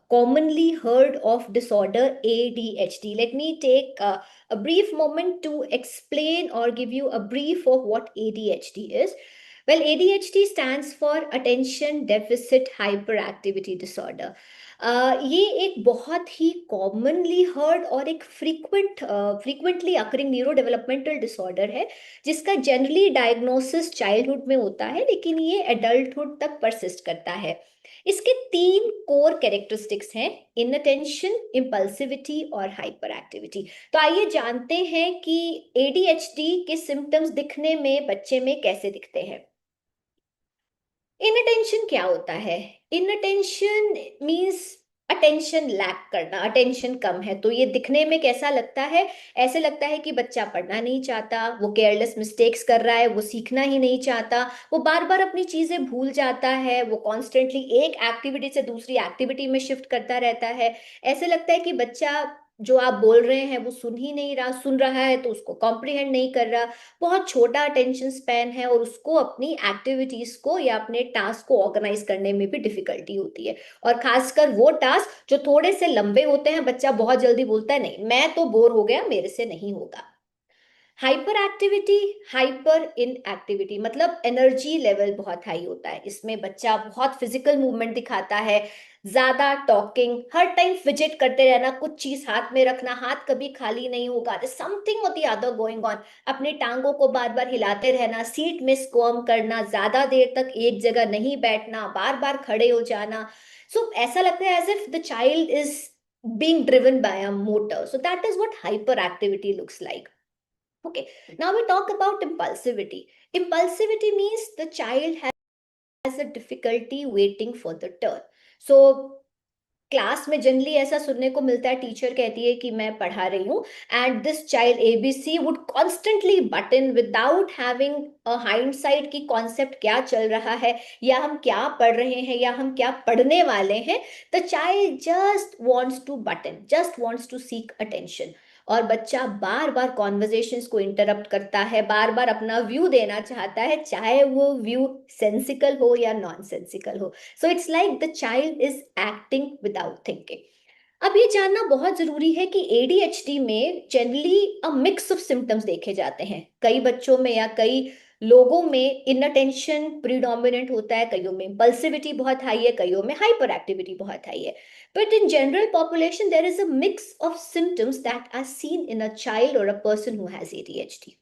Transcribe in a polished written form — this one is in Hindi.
Commonly heard of disorder ADHD. Let me take a brief moment to explain or give you a brief of what ADHD is. Well, ADHD stands for Attention Deficit Hyperactivity Disorder. ये एक बहुत ही कॉमनली हर्ड और एक frequently occurring neuro developmental disorder है, जिसका जनरली डायग्नोसिस चाइल्डहुड में होता है, लेकिन ये एडल्टहुड तक परसिस्ट करता है। इसके तीन कोर कैरेक्टरिस्टिक्स हैं: इनअटेंशन, इम्पल्सिविटी और हाइपर एक्टिविटी। तो आइए जानते हैं कि एडीएचडी के सिम्टम्स दिखने में बच्चे में कैसे दिखते हैं। इनअटेंशन क्या होता है? इनअटेंशन मीन्स अटेंशन लैक करना, अटेंशन कम है। तो ये दिखने में कैसा लगता है? ऐसे लगता है कि बच्चा पढ़ना नहीं चाहता, वो केयरलेस मिस्टेक्स कर रहा है, वो सीखना ही नहीं चाहता, वो बार बार अपनी चीजें भूल जाता है, वो कॉन्स्टेंटली एक एक्टिविटी से दूसरी एक्टिविटी में शिफ्ट करता रहता है। ऐसे लगता है कि बच्चा जो आप बोल रहे हैं वो सुन ही नहीं रहा, सुन रहा है तो उसको कॉम्प्रिहेंड नहीं कर रहा। बहुत छोटा अटेंशन स्पैन है और उसको अपनी एक्टिविटीज को या अपने टास्क को ऑर्गेनाइज करने में भी डिफिकल्टी होती है। और खासकर वो टास्क जो थोड़े से लंबे होते हैं, बच्चा बहुत जल्दी बोलता है नहीं, मैं तो बोर हो गया, मेरे से नहीं होगा। Hyper activity, hyper in activity मतलब एनर्जी लेवल बहुत हाई होता है। इसमें बच्चा बहुत फिजिकल मूवमेंट दिखाता है, ज्यादा टॉकिंग, हर टाइम फिजिट करते रहना, कुछ चीज हाथ में रखना, हाथ कभी खाली नहीं होगा, समथिंग और द अदर गोइंग ऑन। अपनी टांगों को बार बार हिलाते रहना, सीट में स्क्वर्म करना, ज्यादा देर तक एक जगह नहीं बैठना, बार बार खड़े हो जाना। सो ऐसा लगता है as if the child is being driven by a motor. So that is what hyperactivity looks like. Okay, now we talk about impulsivity. Impulsivity means the child has a difficulty waiting for the turn. So class में जनरली ऐसा सुनने को मिलता है, टीचर कहती है कि मैं पढ़ा रही हूँ and this child ABC would constantly but in without having a hindsight की कॉन्सेप्ट क्या चल रहा है, या हम क्या पढ़ रहे हैं, या हम क्या पढ़ने वाले हैं। The child just wants to but in, just wants to seek attention. और बच्चा बार बार कॉन्वर्जेशंस को इंटरप्ट करता है, बार बार अपना व्यू देना चाहता है, चाहे वो व्यू सेंसिकल हो या नॉन सेंसिकल हो। So it's like the child is acting without thinking. अब ये जानना बहुत जरूरी है कि एडीएचडी में generally a mix of symptoms देखे जाते हैं। कई बच्चों में या कई लोगों में इनअटेंशन प्रीडोमिनेंट होता है, कईयों में इम्पल्सिविटी बहुत हाई है, कईयों में हाइपर एक्टिविटी बहुत हाई है। But in general population there is a mix of symptoms that are seen in a child or a person who has ADHD.